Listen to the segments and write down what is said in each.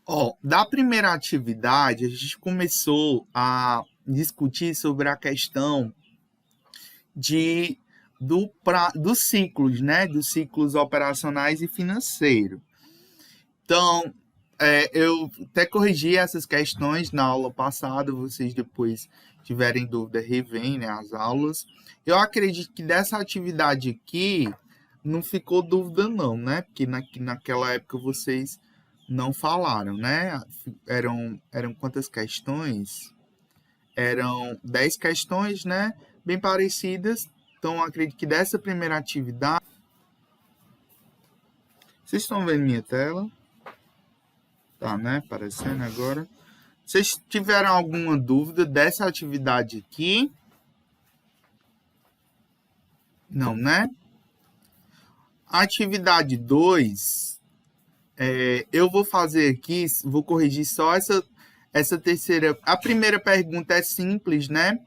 Ó, da primeira atividade, a gente começou a discutir sobre a questão de dos ciclos, né? Dos ciclos operacionais e financeiros. Então, eu até corrigi essas questões na aula passada, vocês depois tiverem dúvida, revêem, né, as aulas. Eu acredito que dessa atividade aqui não ficou dúvida não, né? Porque naquela época vocês não falaram, né? Eram quantas questões? Eram 10 questões, né? Bem parecidas. Então, eu acredito que dessa primeira atividade... Vocês estão vendo minha tela? Tá, né? Aparecendo agora. Vocês tiveram alguma dúvida dessa atividade aqui? Não, né? Atividade 2, eu vou fazer aqui, vou corrigir só essa terceira. A primeira pergunta é simples, né?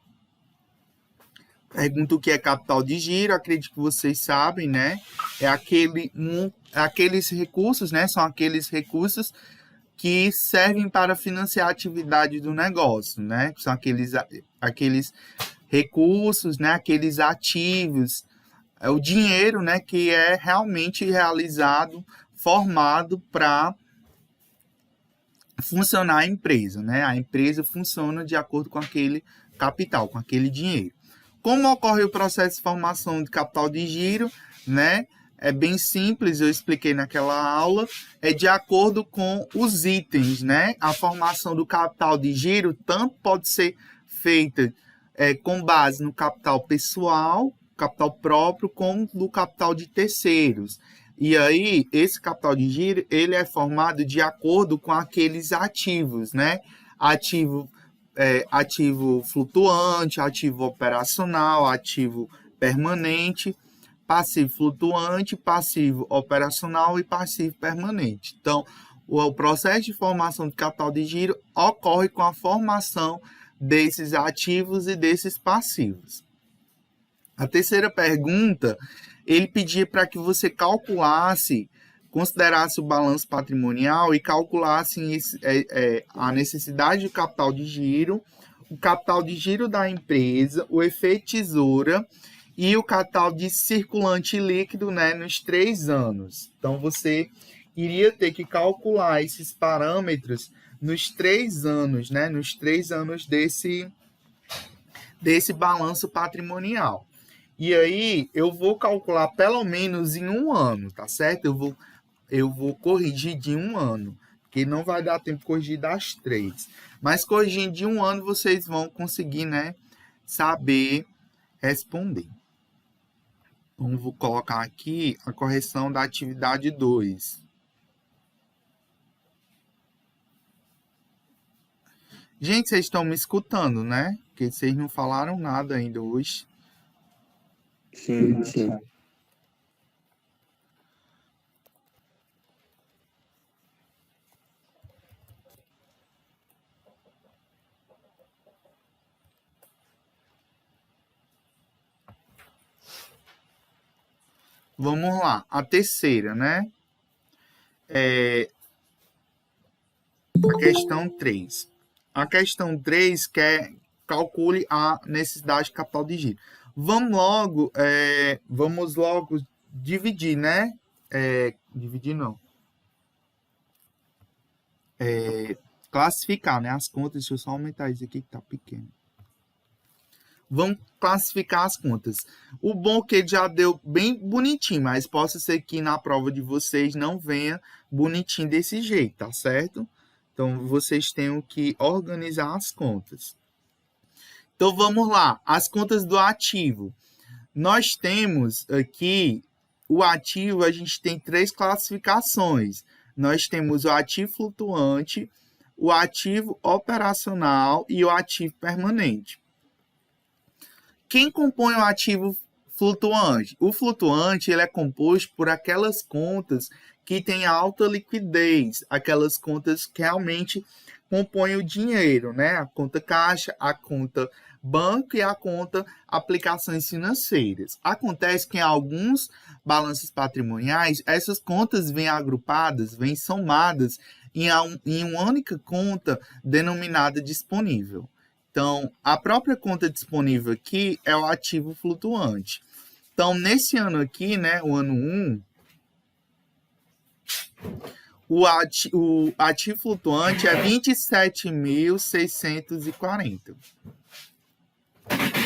Pergunta o que é capital de giro, acredito que vocês sabem, né? É aqueles recursos, né? São aqueles recursos que servem para financiar a atividade do negócio, né? São aqueles recursos, né? Aqueles ativos, é o dinheiro, né? Que é realmente realizado, formado para funcionar a empresa, né? A empresa funciona de acordo com aquele capital, com aquele dinheiro. Como ocorre o processo de formação de capital de giro, né? É bem simples, eu expliquei naquela aula, é de acordo com os itens, né? A formação do capital de giro tanto pode ser feita com base no capital pessoal, capital próprio, como do capital de terceiros. E aí, esse capital de giro, ele é formado de acordo com aqueles ativos, né? Ativo flutuante, ativo operacional, ativo permanente, passivo flutuante, passivo operacional e passivo permanente. Então, o processo de formação de capital de giro ocorre com a formação desses ativos e desses passivos. A terceira pergunta, ele pedia para que você considerasse o balanço patrimonial e calculasse a necessidade de capital de giro, o capital de giro da empresa, o efeito tesoura e o capital de circulante líquido, né, nos 3 anos. Então, você iria ter que calcular esses parâmetros nos 3 anos, né, nos 3 anos desse balanço patrimonial. E aí, eu vou calcular pelo menos em 1 ano, tá certo? Eu vou corrigir de 1 ano, porque não vai dar tempo de corrigir das 3. Mas corrigindo de 1 ano, vocês vão conseguir, né, saber responder. Então, vou colocar aqui a correção da atividade 2. Gente, vocês estão me escutando, né? Porque vocês não falaram nada ainda hoje. Sim, sim. Vamos lá, a terceira, né? A questão 3. A questão 3 quer calcule a necessidade de capital de giro. Vamos logo dividir, né? Dividir não. Classificar, né? As contas. Deixa eu só aumentar isso aqui que tá pequeno. Vamos classificar as contas. O bom é que ele já deu bem bonitinho, mas possa ser que na prova de vocês não venha bonitinho desse jeito, tá certo? Então, vocês tenham que organizar as contas. Então, vamos lá. As contas do ativo. Nós temos aqui o ativo, a gente tem 3 classificações. Nós temos o ativo flutuante, o ativo operacional e o ativo permanente. Quem compõe o ativo flutuante? O flutuante ele é composto por aquelas contas que têm alta liquidez, aquelas contas que realmente compõem o dinheiro, né? A conta caixa, a conta banco e a conta aplicações financeiras. Acontece que em alguns balanços patrimoniais, essas contas vêm agrupadas, vêm somadas em uma única conta denominada disponível. Então, a própria conta disponível aqui é o ativo flutuante. Então, nesse ano aqui, né, o ano 1, o ativo flutuante é 27.640.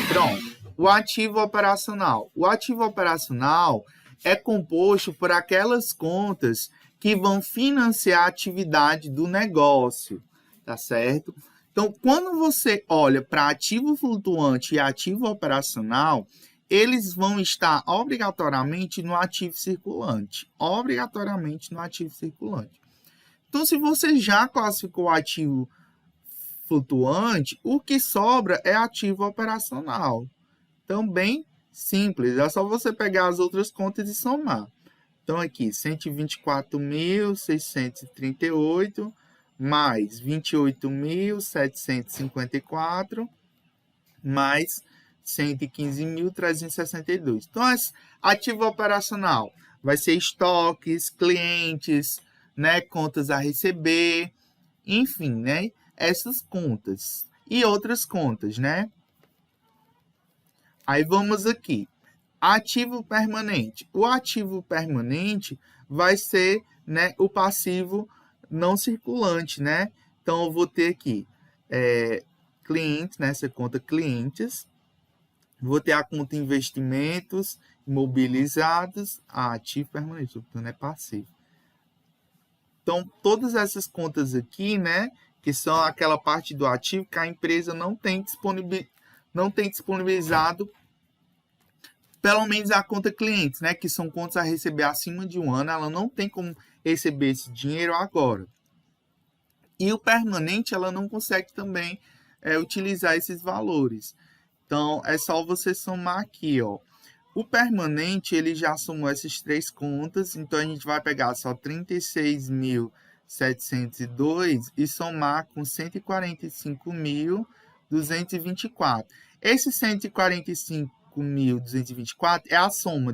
Pronto. O ativo operacional. O ativo operacional é composto por aquelas contas que vão financiar a atividade do negócio, tá certo? Então, quando você olha para ativo flutuante e ativo operacional, eles vão estar obrigatoriamente no ativo circulante. Obrigatoriamente no ativo circulante. Então, se você já classificou o ativo flutuante, o que sobra é ativo operacional. Então, bem simples. É só você pegar as outras contas e somar. Então, aqui, 124.638 mais 28.754 mais 115.362. Então, ativo operacional vai ser estoques, clientes, né, contas a receber, enfim, né, essas contas e outras contas, né? Aí vamos aqui. Ativo permanente. O ativo permanente vai ser, né, o passivo não circulante, né? Então, eu vou ter aqui clientes, né, essa conta clientes. Vou ter a conta investimentos imobilizados, ativo permanente, então é passivo. Então, todas essas contas aqui, né, que são aquela parte do ativo que a empresa não tem disponibilizado, pelo menos a conta clientes, né, que são contas a receber acima de um ano, ela não tem como receber esse dinheiro agora. E o permanente, ela não consegue também utilizar esses valores. Então, é só você somar aqui, ó. O permanente, ele já somou essas três contas, então a gente vai pegar só 36.702 e somar com 145.224. Esse 145.224 é a soma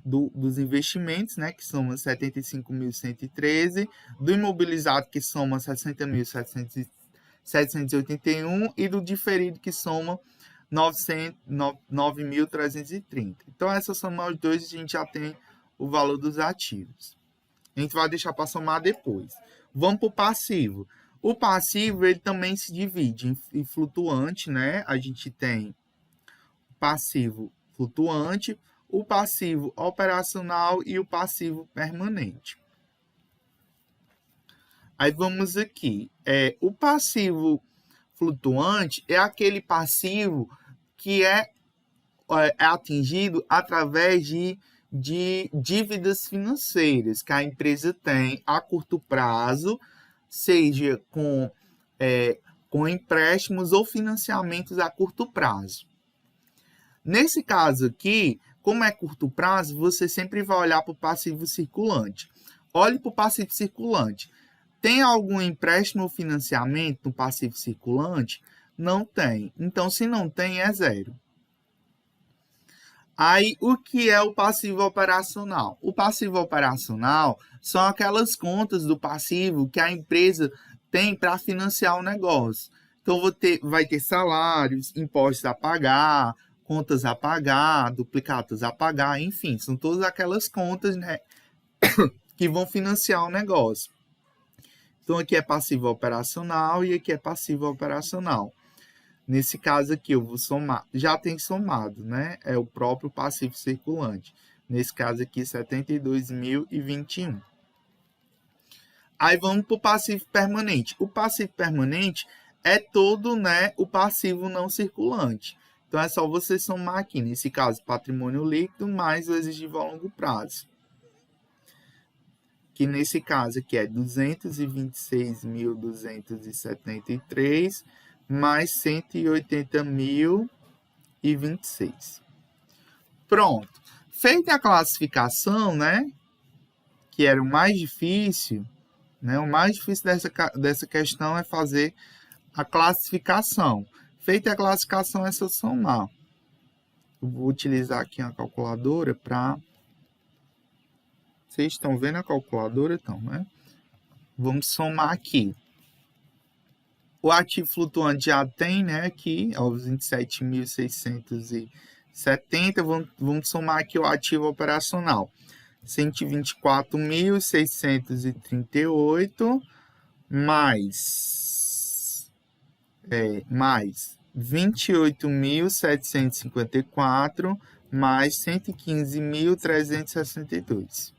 dos investimentos, né, que soma 75.113, do imobilizado, que soma 60.781, e do diferido, que soma 9.330. Então, essa soma os dois, a gente já tem o valor dos ativos. A gente vai deixar para somar depois. Vamos para o passivo. O passivo, ele também se divide em flutuante, né? A gente tem o passivo flutuante, o passivo operacional e o passivo permanente. Aí vamos aqui. O passivo flutuante é aquele passivo que é atingido através de dívidas financeiras que a empresa tem a curto prazo, seja com empréstimos ou financiamentos a curto prazo. Nesse caso aqui, como é curto prazo, você sempre vai olhar para o passivo circulante. Olhe para o passivo circulante. Tem algum empréstimo ou financiamento no passivo circulante? Não tem. Então, se não tem, é zero. Aí, o que é o passivo operacional? O passivo operacional são aquelas contas do passivo que a empresa tem para financiar o negócio. Então, vai ter salários, impostos a pagar, contas a pagar, duplicatas a pagar, enfim, são todas aquelas contas, né, que vão financiar o negócio. Então, aqui é passivo operacional e aqui é passivo operacional. Nesse caso aqui, eu vou somar. Já tem somado, né? É o próprio passivo circulante. Nesse caso aqui, 72.021. Aí vamos para o passivo permanente. O passivo permanente é todo, né, o passivo não circulante. Então, é só você somar aqui. Nesse caso, patrimônio líquido mais o exigido a longo prazo. Que nesse caso aqui é 226.273 mais 180.026. Pronto. Feita a classificação, né? Que era o mais difícil, né? O mais difícil dessa questão é fazer a classificação. Feita a classificação, é só somar. Eu vou utilizar aqui uma calculadora para... Vocês estão vendo a calculadora, então, né? Vamos somar aqui. O ativo flutuante já tem, né, aqui, os 27.670. Vamos somar aqui o ativo operacional. 124.638 mais 28.754 mais 115.362.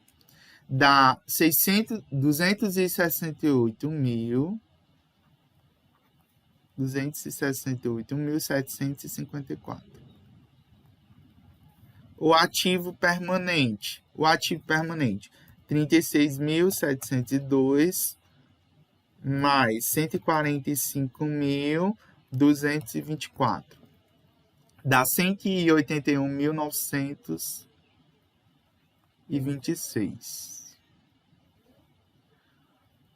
Dá 268.754. O ativo permanente. 36.702 mais 145.224. Dá 181.926.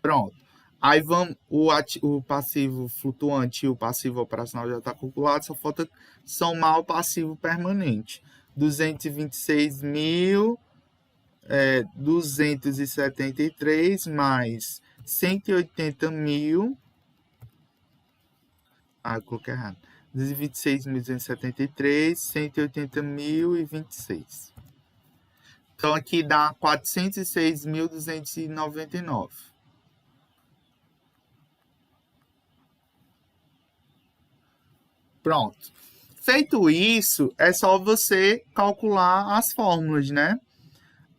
Pronto. Aí vamos, o passivo flutuante e o passivo operacional já está calculado, só falta somar o passivo permanente. 226.273 mais 180.000. Eu coloquei errado. 226.273, 180.026. Então, aqui dá 406.299. Pronto. Feito isso, é só você calcular as fórmulas, né?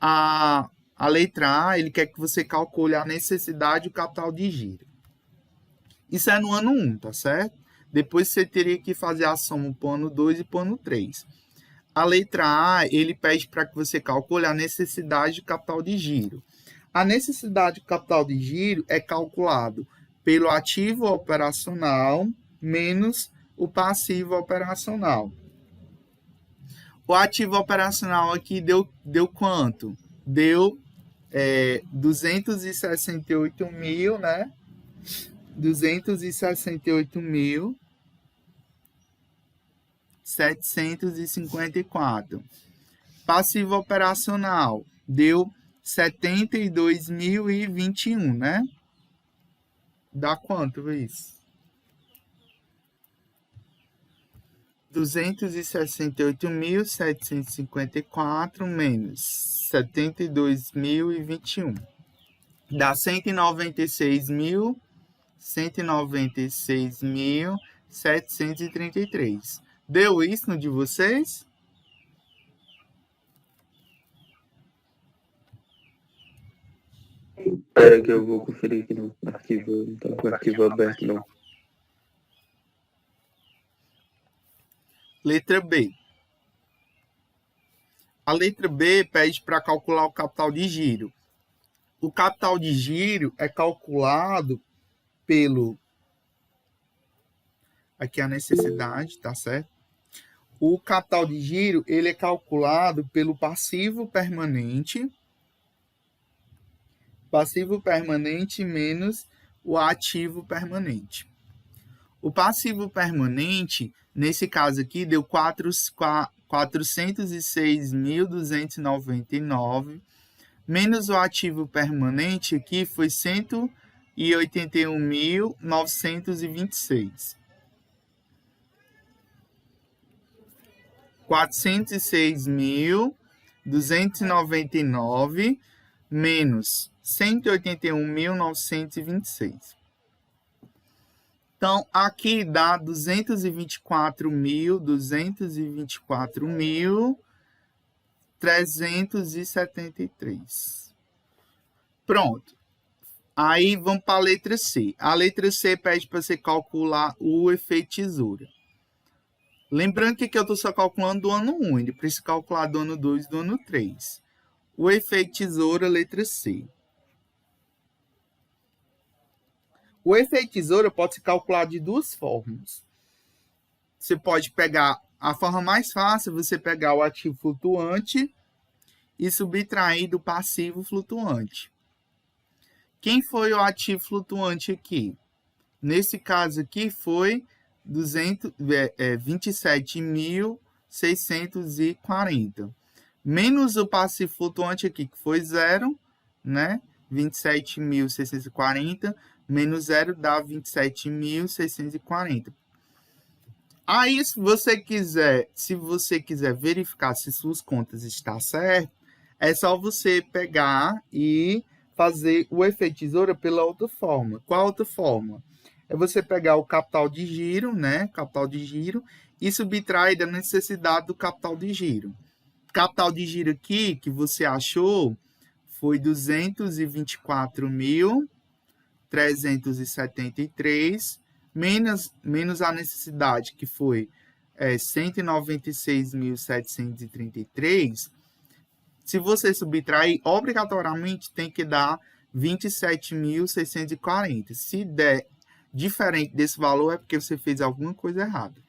A letra A, ele quer que você calcule a necessidade e o capital de giro. Isso é no ano 1, tá certo? Depois você teria que fazer a soma para o ano 2 e para o ano 3. A letra A, ele pede para que você calcule a necessidade de capital de giro. A necessidade de capital de giro é calculado pelo ativo operacional menos o passivo operacional. O ativo operacional aqui deu quanto? Deu 268 mil, né? 268.754. Passivo operacional deu 72.021, né? Dá quanto isso? 268.754 menos 72.021. Dá 196.733. Deu isso no de vocês? Espera que eu vou conferir aqui no arquivo. Não está com o arquivo aberto, não. Letra B. A letra B pede para calcular o capital de giro. O capital de giro é calculado pelo... Aqui a necessidade, tá certo? O capital de giro, ele é calculado pelo passivo permanente menos o ativo permanente. O passivo permanente, nesse caso aqui, deu 406.299, menos o ativo permanente aqui foi 181.926. 406.299 menos 181.926. Então, aqui dá 224.373. Pronto. Aí, vamos para a letra C. A letra C pede para você calcular o efeito tesoura. Lembrando que aqui eu estou só calculando do ano 1, ele precisa calcular do ano 2 e do ano 3. O efeito tesoura, letra C. O efeito tesoura pode ser calculado de duas formas. Você pode pegar, a forma mais fácil, você pegar o ativo flutuante e subtrair do passivo flutuante. Quem foi o ativo flutuante aqui? Nesse caso aqui foi 27.640. Menos o passivo flutuante aqui, que foi 0, né? 27.640 menos 0 dá 27.640. Aí, se você quiser verificar se suas contas estão certas, é só você pegar e fazer o efeito tesoura pela outra forma. Qual outra forma? É você pegar o capital de giro, né? Capital de giro, e subtrair da necessidade do capital de giro. Capital de giro aqui que você achou foi 224.373 menos a necessidade, que foi 196.733. Se você subtrair, obrigatoriamente tem que dar 27.640. Se der diferente desse valor, é porque você fez alguma coisa errada.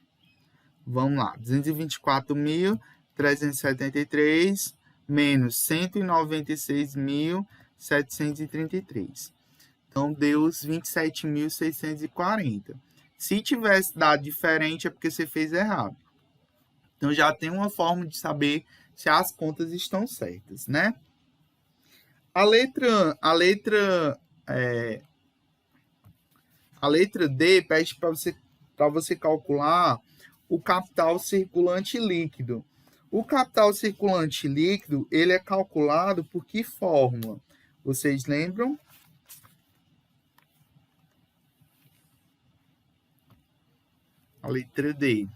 Vamos lá, 224.373 menos 196.733. Então, deu os 27.640. Se tivesse dado diferente, é porque você fez errado. Então, já tem uma forma de saber se as contas estão certas, né? A letra D pede para você calcular o capital circulante líquido. O capital circulante líquido, ele é calculado por que fórmula? Vocês lembram? A letra D.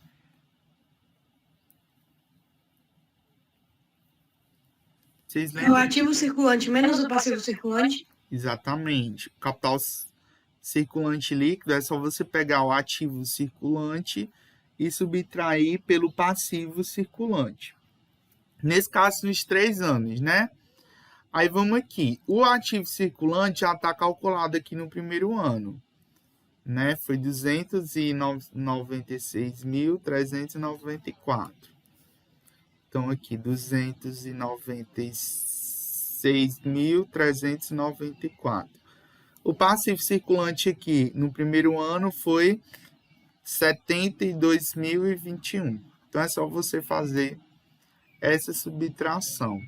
Vocês lembram? É o ativo circulante menos o passivo circulante? Exatamente. O capital circulante líquido é só você pegar o ativo circulante e subtrair pelo passivo circulante. Nesse caso, nos 3 anos, né? Aí vamos aqui. O ativo circulante já está calculado aqui no primeiro ano, né? Foi 296.394. Então, aqui, 296.394. O passivo circulante aqui no primeiro ano foi 72.021. Então, é só você fazer essa subtração.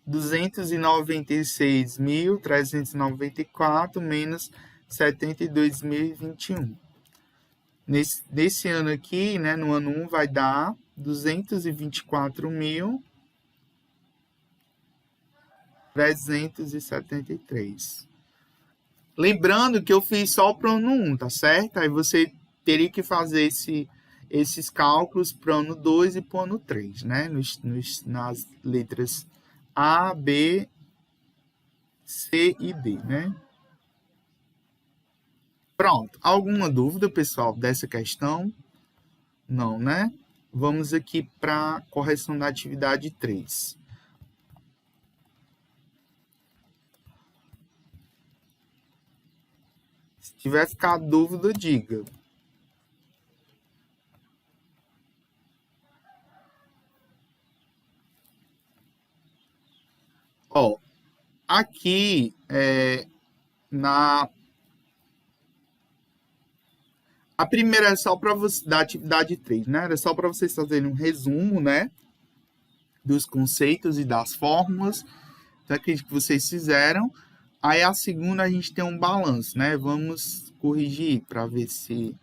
296.394 menos 72.021. Nesse ano aqui, né, no ano 1, vai dar 224.373. Lembrando que eu fiz só para o ano 1, tá certo? Aí você teria que fazer esses cálculos para o ano 2 e para o ano 3, né? Nas letras A, B, C e D, né? Pronto. Alguma dúvida, pessoal, dessa questão? Não, né? Vamos aqui para a correção da atividade 3. Se tiver ficado dúvida, diga. Ó, aqui a primeira é só para você, da atividade 3, né? Era só para vocês fazerem um resumo, né? Dos conceitos e das fórmulas. Então, acredito que vocês fizeram. Aí, a segunda, a gente tem um balanço, né? Vamos corrigir para ver se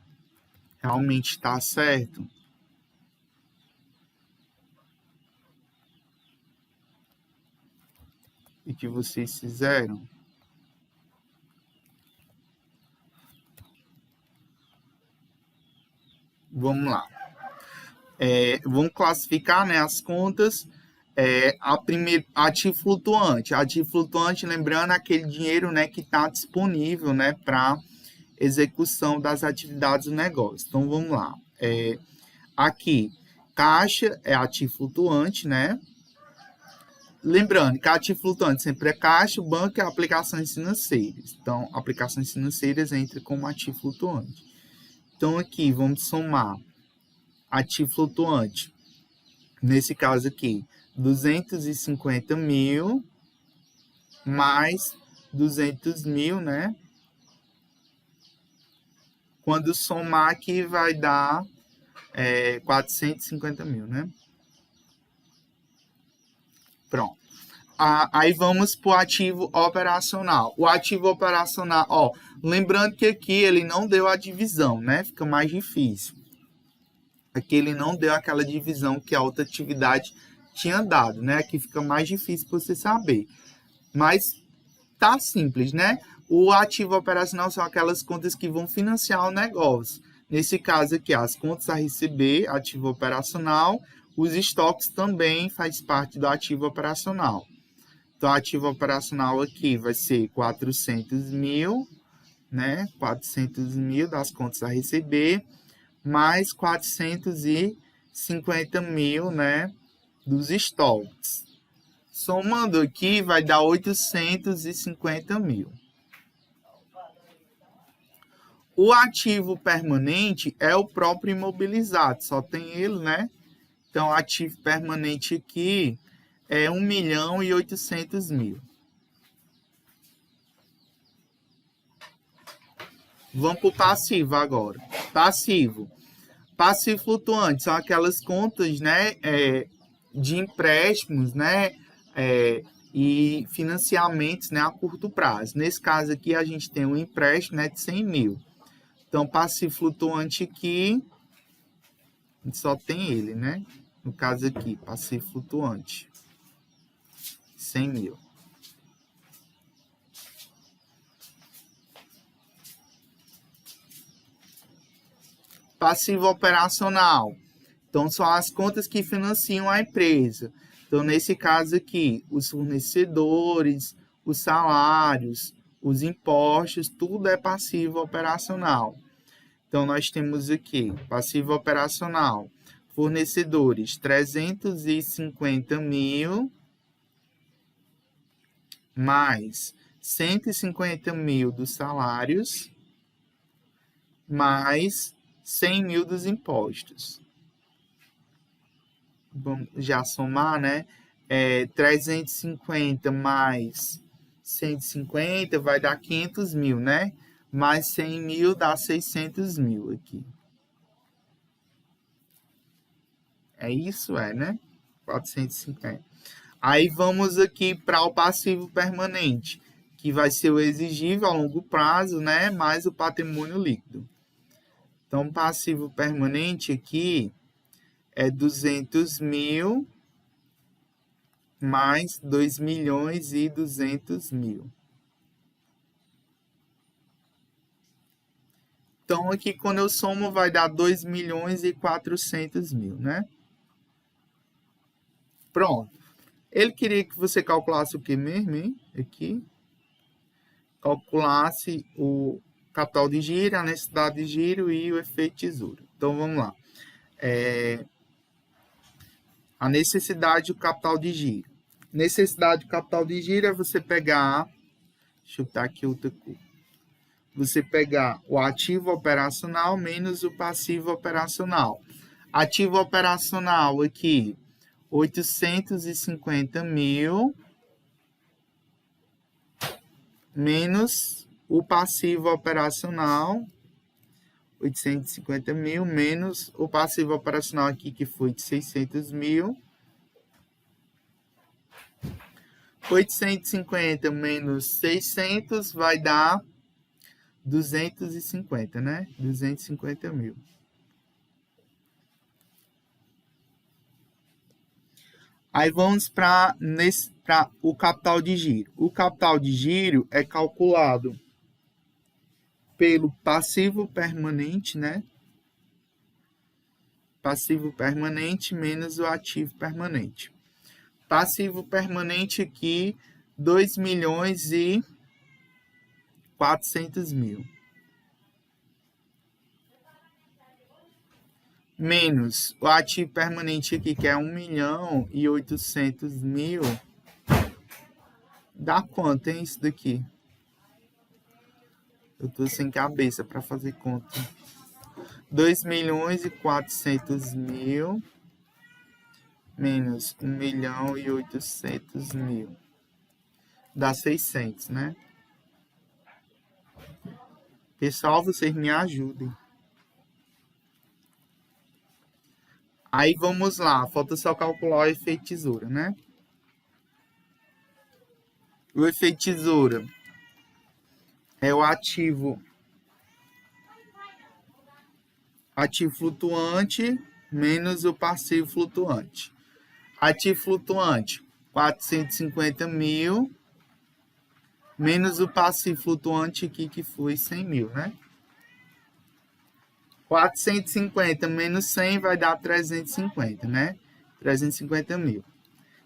realmente está certo. E que vocês fizeram. Vamos lá. Vamos classificar, né, as contas. A primeira, ativo flutuante. Ativo flutuante, lembrando, aquele dinheiro, né, que está disponível, né, para execução das atividades do negócio. Então, vamos lá. Aqui, caixa é ativo flutuante, né? Lembrando que ativo flutuante sempre é caixa, banco é aplicações financeiras. Então, aplicações financeiras entra como ativo flutuante. Então, aqui, vamos somar ativo flutuante. Nesse caso aqui, 250 mil mais 200 mil, né? Quando somar aqui, vai dar 450 mil, né? Pronto. Aí vamos para o ativo operacional. O ativo operacional, ó, lembrando que aqui ele não deu a divisão, né? Fica mais difícil. Aqui ele não deu aquela divisão que a outra atividade tinha dado, né? Aqui fica mais difícil para você saber. Mas tá simples, né? O ativo operacional são aquelas contas que vão financiar o negócio. Nesse caso aqui, as contas a receber, ativo operacional, os estoques também faz parte do ativo operacional. Então, ativo operacional aqui vai ser 400 mil, né? 400 mil das contas a receber, mais 450 mil, né? Dos estoques. Somando aqui, vai dar 850 mil. O ativo permanente é o próprio imobilizado, só tem ele, né? Então, ativo permanente aqui é 1.800.000. Vamos para o passivo agora. Passivo. Passivo flutuante são aquelas contas, né, de empréstimos, né, e financiamentos, né, a curto prazo. Nesse caso aqui, a gente tem um empréstimo, né, de 100 mil. Então, passivo flutuante aqui, a gente só tem ele, né? No caso aqui, passivo flutuante. 100 mil. Passivo operacional. Então, são as contas que financiam a empresa. Então, nesse caso aqui, os fornecedores, os salários, os impostos, tudo é passivo operacional. Então, nós temos aqui, passivo operacional, fornecedores, 350 mil, mais 150 mil dos salários, mais 100 mil dos impostos. Vamos já somar, né? 350 mais 150 vai dar 500 mil, né? Mais 100 mil dá 600 mil aqui. É isso, né? 450. Aí vamos aqui para o passivo permanente, que vai ser o exigível a longo prazo, né? Mais o patrimônio líquido. Então, passivo permanente aqui é 200 mil mais 2.200.000. Então, aqui quando eu somo vai dar 2.400.000, né? Pronto. Ele queria que você calculasse o que mesmo, hein? Aqui. Calculasse o capital de giro, a necessidade de giro e o efeito tesouro. Então, vamos lá. A necessidade do capital de giro. Necessidade do capital de giro é você pegar... Deixa eu botar aqui outra coisa. Você pegar o ativo operacional menos o passivo operacional. Ativo operacional aqui, 850 mil, menos o passivo operacional, 850 mil, menos o passivo operacional aqui, que foi de 600 mil. 850 menos 600 vai dar 250, né? 250 mil. Aí vamos para o capital de giro. O capital de giro é calculado pelo passivo permanente, né? Passivo permanente menos o ativo permanente. Passivo permanente aqui, 2.400.000. Menos o ativo permanente aqui, que é 1.800.000. Dá quanto, hein, isso daqui? Eu tô sem cabeça para fazer conta. 2.400.000 menos 1.800.000. Dá 600, né? Pessoal, vocês me ajudem. Aí vamos lá, falta só calcular o efeito tesoura, né? O efeito tesoura é o ativo flutuante menos o passivo flutuante. Ativo flutuante, 450 mil, menos o passivo flutuante aqui, que foi 100 mil, né? 450 menos 100 vai dar 350, né? 350 mil.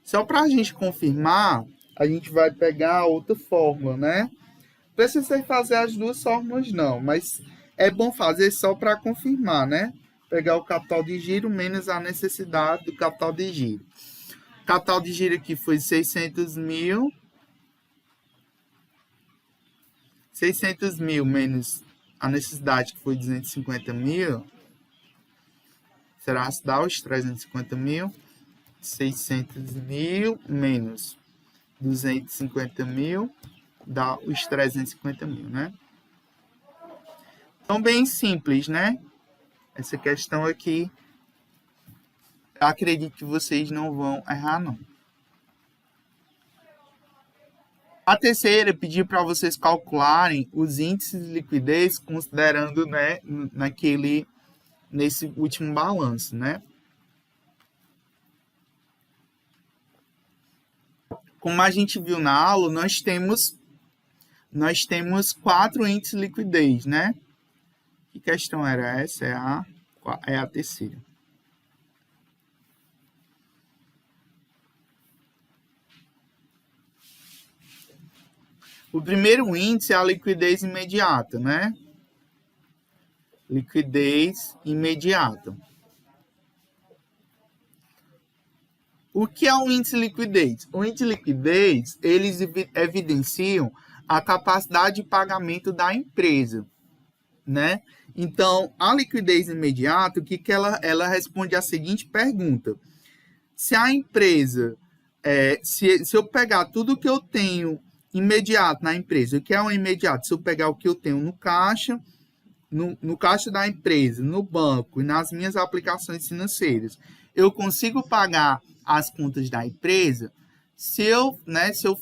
Só para a gente confirmar, a gente vai pegar outra fórmula, né? Não precisa fazer as duas fórmulas, não, mas é bom fazer só para confirmar, né? Pegar o capital de giro menos a necessidade do capital de giro. O capital de giro aqui foi 600 mil. 600 mil menos a necessidade, que foi 250 mil. Será que dá os 350 mil? 600 mil menos 250 mil dá os 350 mil, né? Então, bem simples, né? Essa questão aqui, eu acredito que vocês não vão errar, não. A terceira é pedir para vocês calcularem os índices de liquidez considerando, né, nesse último balanço, né? Como a gente viu na aula, nós temos 4 índices de liquidez, né? Que questão era essa? É a terceira. O primeiro índice é a liquidez imediata, né? Liquidez imediata. O que é o índice de liquidez? O índice de liquidez, eles evidenciam a capacidade de pagamento da empresa, né? Então, a liquidez imediata, o que ela responde a seguinte pergunta: se a empresa, se eu pegar tudo que eu tenho imediato na empresa, o que é o imediato? Se eu pegar o que eu tenho no caixa, no caixa da empresa, no banco e nas minhas aplicações financeiras, eu consigo pagar as contas da empresa? Se eu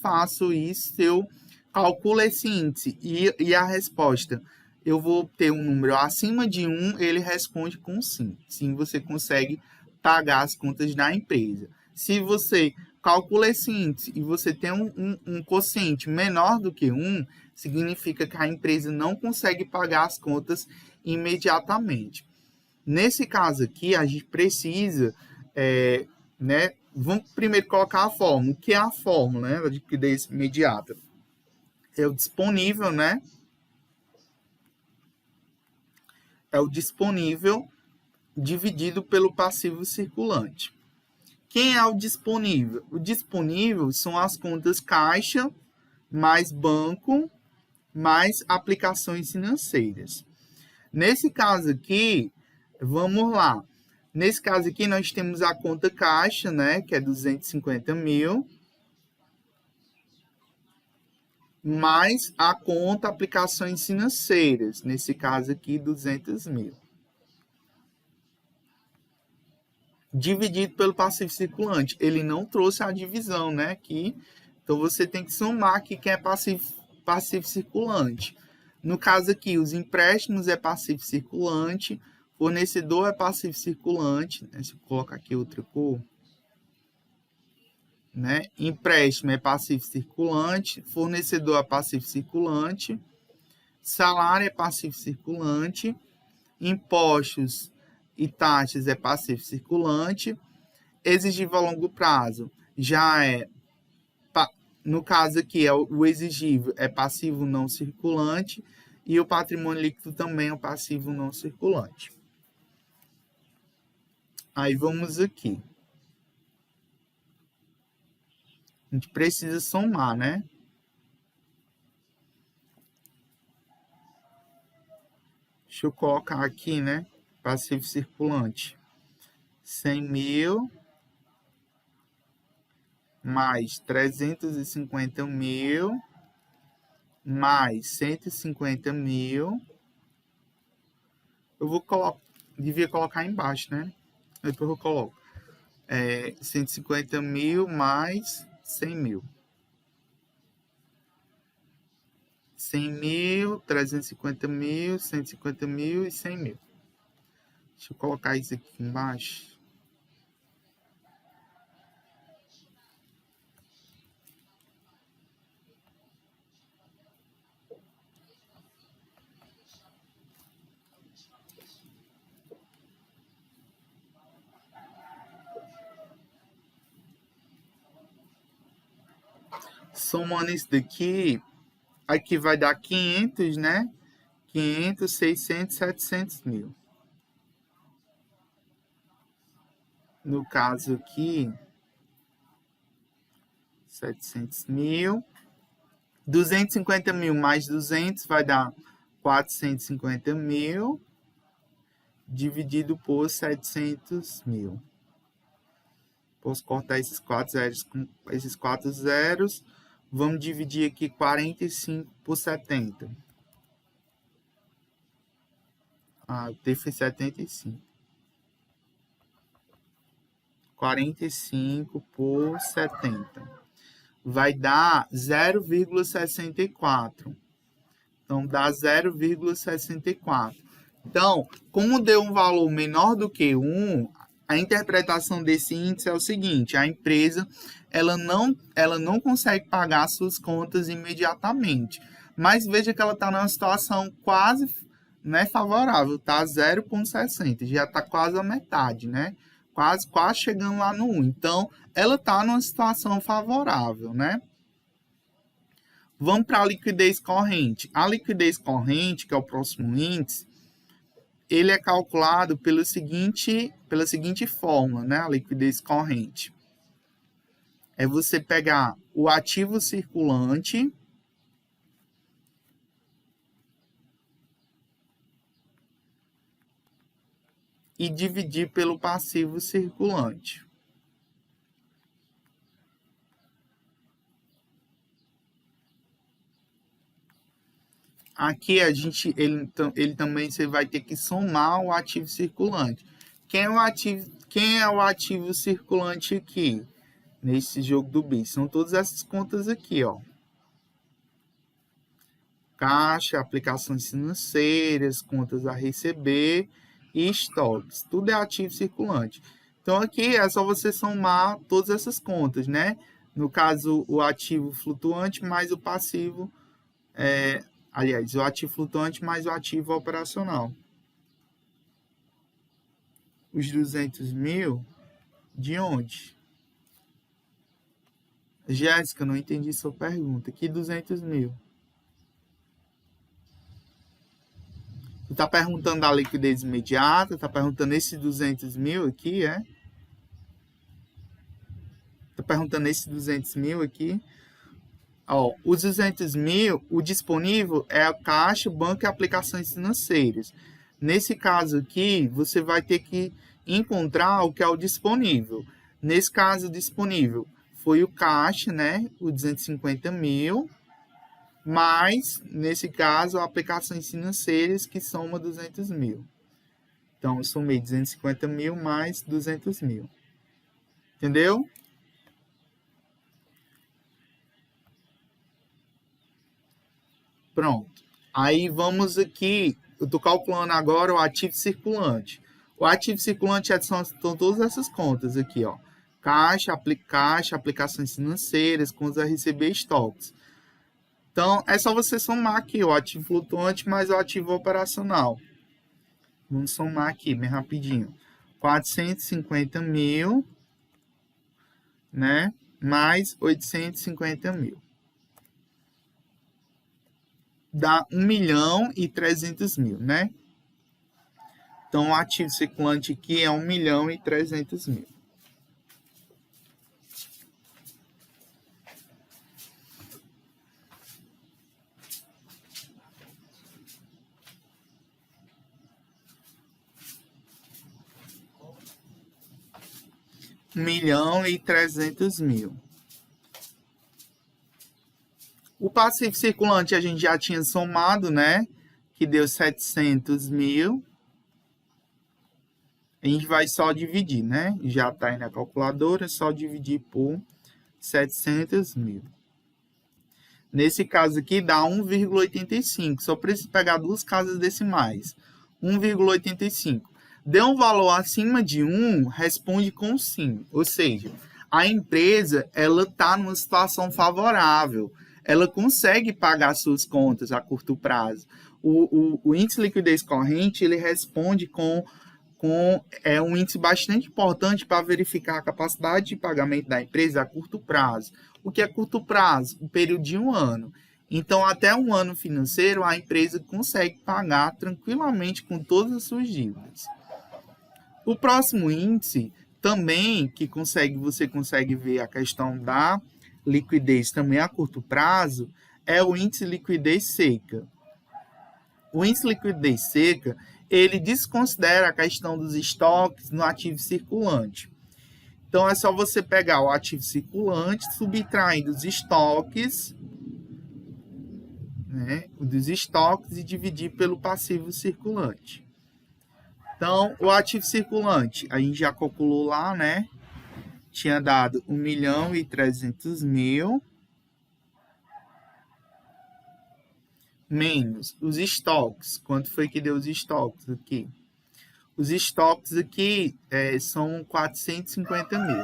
faço isso, se eu calculo esse índice e a resposta, eu vou ter um número acima de 1, ele responde com sim. Sim, você consegue pagar as contas da empresa. Se você calcula esse índice e você tem um quociente menor do que 1, significa que a empresa não consegue pagar as contas imediatamente. Nesse caso aqui, a gente precisa, né? Vamos primeiro colocar a fórmula. O que é a fórmula, né, da liquidez imediata? É o disponível, né? É o disponível dividido pelo passivo circulante. Quem é o disponível? O disponível são as contas caixa, mais banco, mais aplicações financeiras. Nesse caso aqui, vamos lá. Nesse caso aqui, nós temos a conta caixa, né, que é 250 mil, mais a conta aplicações financeiras, nesse caso aqui, 200 mil. Dividido pelo passivo circulante. Ele não trouxe a divisão, né, aqui. Então, você tem que somar aqui quem é passivo circulante. No caso aqui, os empréstimos é passivo circulante, fornecedor é passivo circulante, né? Se eu colocar aqui outra cor, né? Empréstimo é passivo circulante, fornecedor é passivo circulante, salário é passivo circulante, impostos e taxas é passivo circulante, exigível a longo prazo já é, no caso aqui, o exigível é passivo não circulante e o patrimônio líquido também é um passivo não circulante. Aí vamos aqui. A gente precisa somar, né? Deixa eu colocar aqui, né? Passivo circulante. 100 mil mais 350 mil mais 150 mil. Eu vou colocar, devia colocar embaixo, né? Depois eu coloco. 150 mil mais 100 mil. 100 mil, 350 mil, 150 mil e 100 mil. Deixa eu colocar isso aqui embaixo. Somando isso daqui, aqui vai dar 500, né? 500, 600, 700 mil. No caso aqui, 700 mil. 250 mil mais 200 vai dar 450 mil. Dividido por 700 mil. Posso cortar esses 4 zeros com esses 4 zeros. Vamos dividir aqui 45 por 70. O T foi 75. 45 por 70. Vai dar 0,64. Então, dá 0,64. Então, como deu um valor menor do que 1, a interpretação desse índice é o seguinte: a empresa ela não consegue pagar suas contas imediatamente. Mas veja que ela está numa situação quase, né, favorável, tá? 0,60. Já está quase a metade, né? Quase chegando lá no 1. Então, ela está numa situação favorável, né? Vamos para a liquidez corrente. A liquidez corrente, que é o próximo índice, ele é calculado pela seguinte fórmula, né? A liquidez corrente. É você pegar o ativo circulante e dividir pelo passivo circulante. Aqui ele também você vai ter que somar o ativo circulante. Quem é o ativo circulante aqui? Nesse jogo do BIS? São todas essas contas aqui, ó. Caixa, aplicações financeiras, contas a receber e estoques. Tudo é ativo circulante. Então, aqui é só você somar todas essas contas, né? No caso, o ativo flutuante mais o passivo... Aliás, o ativo flutuante mais o ativo operacional. Os 200 mil, de onde? Jéssica, não entendi sua pergunta. Que 200 mil? Tu tá perguntando da liquidez imediata? Tá perguntando esses 200 mil aqui, é? Tá perguntando esses 200 mil aqui? Ó, os 200 mil, o disponível é a caixa, banco e aplicações financeiras. Nesse caso aqui, você vai ter que encontrar o que é o disponível. Nesse caso, disponível foi o caixa, né? O 250 mil. Mais, nesse caso, aplicações financeiras que soma 200 mil. Então, eu somei 250 mil mais 200 mil. Entendeu? Pronto. Aí vamos aqui, eu estou calculando agora o ativo circulante. O ativo circulante são todas essas contas aqui, ó. Caixa, aplicações financeiras, contas a receber, estoques. Então, é só você somar aqui o ativo flutuante mais o ativo operacional. Vamos somar aqui, bem rapidinho. 450 mil, né? Mais 850 mil. Dá 1.300.000, né? Então, o ativo circulante aqui é 1.300.000. $1.300.000. O passivo circulante a gente já tinha somado, né? Que deu 700 mil. A gente vai só dividir, né? Já está aí na calculadora, é só dividir por 700 mil. Nesse caso aqui dá 1,85. Só preciso pegar duas casas decimais. 1,85. Deu um valor acima de 1, responde com sim. Ou seja, a empresa ela está numa situação favorável. Ela consegue pagar suas contas a curto prazo. O índice de liquidez corrente ele responde com um índice bastante importante para verificar a capacidade de pagamento da empresa a curto prazo. O que é curto prazo? Um período de 1 ano. Então, até 1 ano financeiro, a empresa consegue pagar tranquilamente com todas as suas dívidas. O próximo índice, também, que você consegue ver a questão da liquidez também a curto prazo, é o índice de liquidez seca. O índice de liquidez seca, ele desconsidera a questão dos estoques no ativo circulante. Então, é só você pegar o ativo circulante, subtrair dos estoques, né, dos estoques e dividir pelo passivo circulante. Então, o ativo circulante, a gente já calculou lá, né? Tinha dado 1.300.000 menos os estoques. Quanto foi que deu os estoques aqui? Os estoques aqui são 450.000.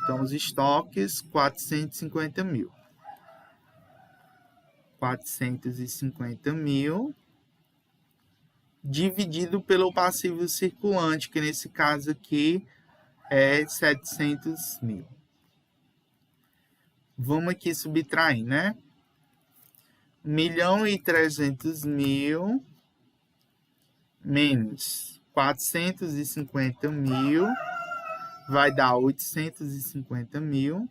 Então, os estoques, 450.000. 450.000 dividido pelo passivo circulante, que nesse caso aqui é 700.000. Vamos aqui subtrair, né? 1.300.000 menos 450.000 vai dar 850.000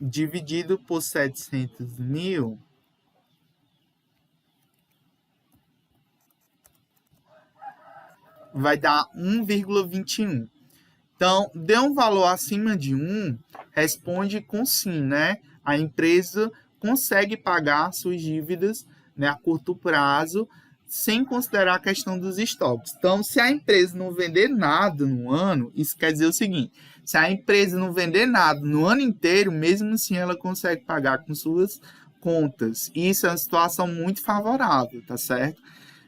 dividido por 700.000 vai dar 1,21. Então, deu um valor acima de 1, responde com sim, né? A empresa consegue pagar suas dívidas, né, a curto prazo, sem considerar a questão dos estoques. Então, se a empresa não vender nada no ano, isso quer dizer o seguinte: se a empresa não vender nada no ano inteiro, mesmo assim ela consegue pagar com suas contas. Isso é uma situação muito favorável, tá certo?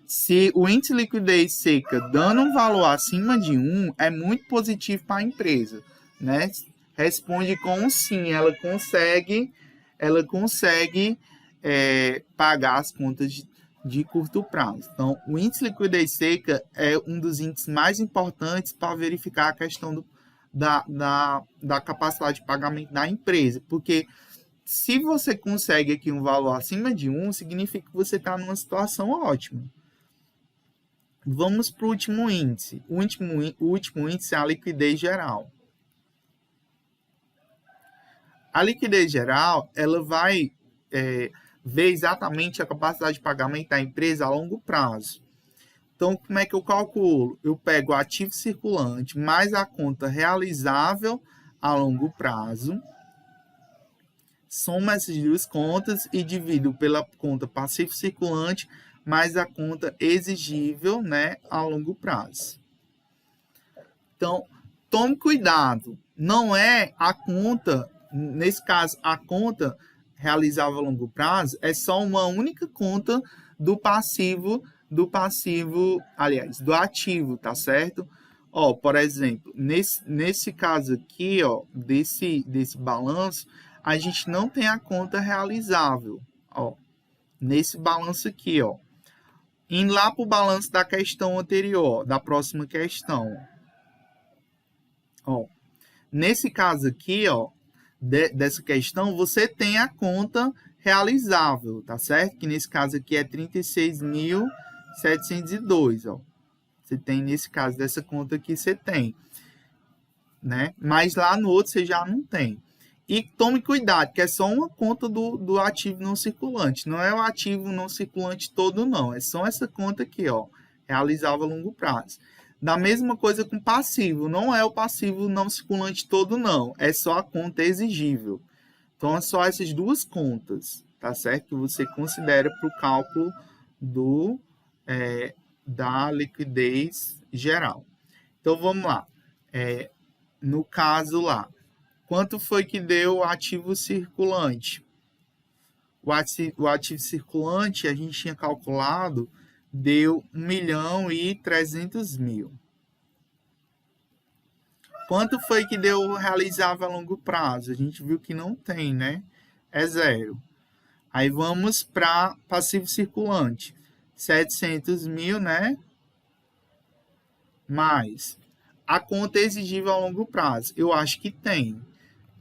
Se o índice de liquidez seca dando um valor acima de 1, é muito positivo para a empresa, né? Responde com um sim, ela consegue pagar as contas de curto prazo. Então, o índice de liquidez seca é um dos índices mais importantes para verificar a questão da capacidade de pagamento da empresa, porque se você consegue aqui um valor acima de 1, significa que você está numa situação ótima. Vamos para o último índice. O último índice é a liquidez geral. A liquidez geral, ela vai ver exatamente a capacidade de pagamento da empresa a longo prazo. Então, como é que eu calculo? Eu pego o ativo circulante mais a conta realizável a longo prazo, somo essas duas contas e divido pela conta passivo circulante mais a conta exigível, né, a longo prazo. Então, tome cuidado. Não é a conta, nesse caso, a conta realizável a longo prazo é só uma única conta do ativo, tá certo? Ó, por exemplo, nesse caso aqui, ó, desse balanço, a gente não tem a conta realizável, ó, nesse balanço aqui, ó. Indo lá para o balanço da questão anterior, da próxima questão. Ó, nesse caso aqui, ó, dessa questão, você tem a conta realizável, tá certo? Que nesse caso aqui é 36.702, ó. Você tem, nesse caso dessa conta aqui, você tem, né? Mas lá no outro você já não tem. E tome cuidado, que é só uma conta do ativo não circulante. Não é o ativo não circulante todo, não. É só essa conta aqui, ó, realizável a longo prazo. Da mesma coisa com passivo. Não é o passivo não circulante todo, não. É só a conta exigível. Então, é só essas duas contas, tá certo? Que você considera para o cálculo da liquidez geral. Então, vamos lá. No caso lá, Quanto foi que deu o ativo circulante? O ativo circulante, a gente tinha calculado, deu 1.300.000. Quanto foi que deu realizável a longo prazo? A gente viu que não tem, né? É 0. Aí vamos para passivo circulante. 700.000, né? Mais a conta exigível a longo prazo. Eu acho que tem.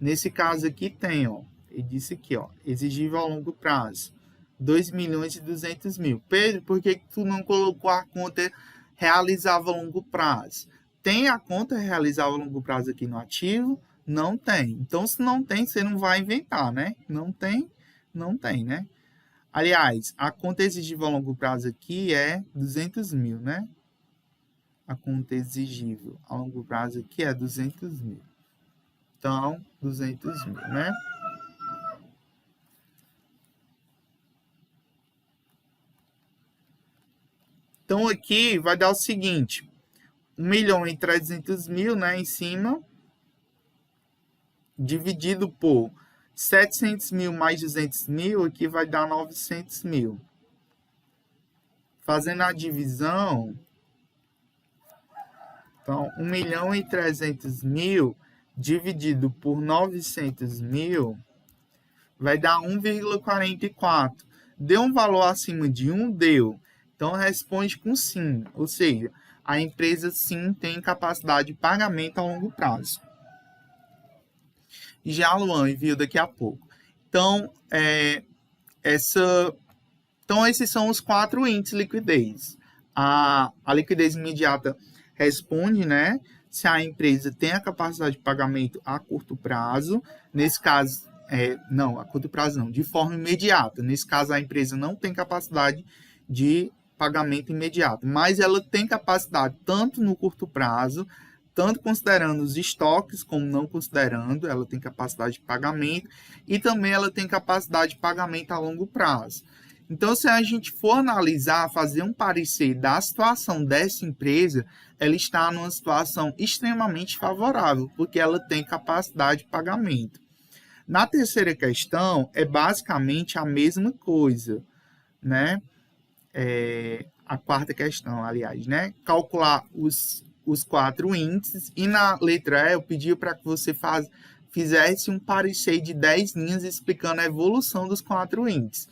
Nesse caso aqui tem, ó. Ele disse aqui, ó, exigível a longo prazo, 2.200.000. Pedro, por que tu não colocou a conta realizável a longo prazo? Tem a conta realizável a longo prazo aqui no ativo? Não tem. Então, se não tem, você não vai inventar, né? Não tem, né? Aliás, a conta exigível a longo prazo aqui é 200.000, né? A conta exigível a longo prazo aqui é 200.000. Então, 200.000, né? Então, aqui vai dar o seguinte, 1.300.000, né, em cima, dividido por 700.000 mais 200.000, aqui vai dar 900.000. Fazendo a divisão, então, 1.300.000 dividido por 900.000 vai dar 1,44. Deu um valor acima de 1? Deu. Então, responde com sim. Ou seja, a empresa sim tem capacidade de pagamento a longo prazo. E já a Luan enviou daqui a pouco. Então, esses são os 4 índices de liquidez. A liquidez imediata responde, né? Se a empresa tem a capacidade de pagamento a curto prazo. Nesse caso, não, a curto prazo não, de forma imediata. Nesse caso, a empresa não tem capacidade de pagamento imediato, mas ela tem capacidade tanto no curto prazo, tanto considerando os estoques, como não considerando, ela tem capacidade de pagamento, e também ela tem capacidade de pagamento a longo prazo. Então, se a gente for analisar, fazer um parecer da situação dessa empresa, ela está numa situação extremamente favorável, porque ela tem capacidade de pagamento. Na terceira questão, é basicamente a mesma coisa, né? A quarta questão, aliás, né? Calcular os 4 índices, e na letra E eu pedi para que você fizesse um parecer de 10 linhas explicando a evolução dos 4 índices.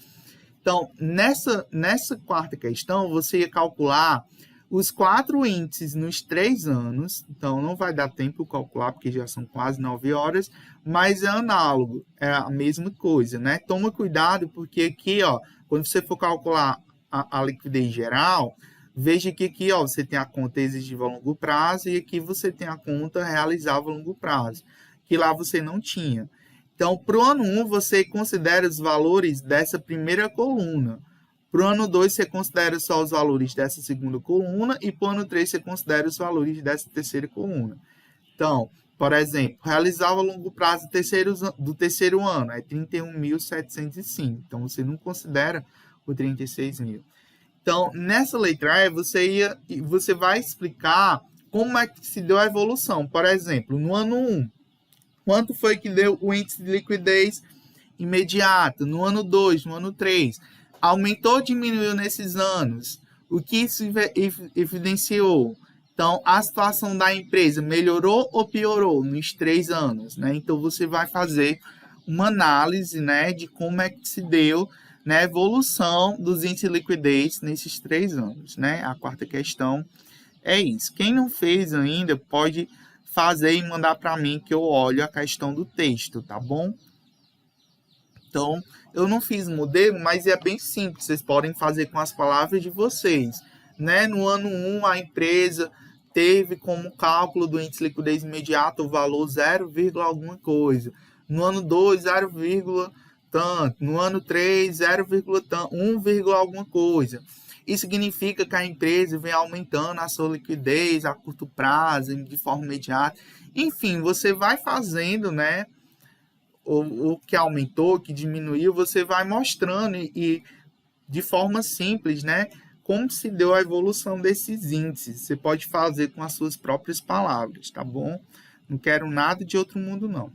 Então, nessa quarta questão, você ia calcular os 4 índices nos 3 anos. Então, não vai dar tempo de calcular, porque já são quase 9 horas, mas é análogo, é a mesma coisa, né? Toma cuidado, porque aqui, ó, quando você for calcular a liquidez geral, veja que aqui, ó, você tem a conta exigível a longo prazo e aqui você tem a conta realizável a longo prazo, que lá você não tinha. Então, para o ano 1, você considera os valores dessa primeira coluna. Para o ano 2, você considera só os valores dessa segunda coluna. E para o ano 3, você considera os valores dessa terceira coluna. Então, por exemplo, realizável a longo prazo do terceiro ano é 31.705. Então, você não considera o 36.000. Então, nessa letra E, você vai explicar como é que se deu a evolução. Por exemplo, no ano 1, quanto foi que deu o índice de liquidez imediata? No ano 2, no ano 3. Aumentou ou diminuiu nesses anos? O que isso evidenciou? Então, a situação da empresa melhorou ou piorou nos 3 anos? Né? Então, você vai fazer uma análise, né, de como é que se deu, né, a evolução dos índices de liquidez nesses 3 anos. Né? A quarta questão é isso. Quem não fez ainda pode fazer e mandar para mim que eu olho a questão do texto, tá bom? Então, eu não fiz modelo, mas é bem simples. Vocês podem fazer com as palavras de vocês. Né? No ano 1, a empresa teve como cálculo do índice de liquidez imediata o valor 0, alguma coisa. No ano 2, 0, tanto. No ano 3, 0, 1, alguma coisa. Isso significa que a empresa vem aumentando a sua liquidez a curto prazo, de forma imediata. Enfim, você vai fazendo, né, o que aumentou, o que diminuiu, você vai mostrando e de forma simples, né, como se deu a evolução desses índices. Você pode fazer com as suas próprias palavras, tá bom? Não quero nada de outro mundo, não.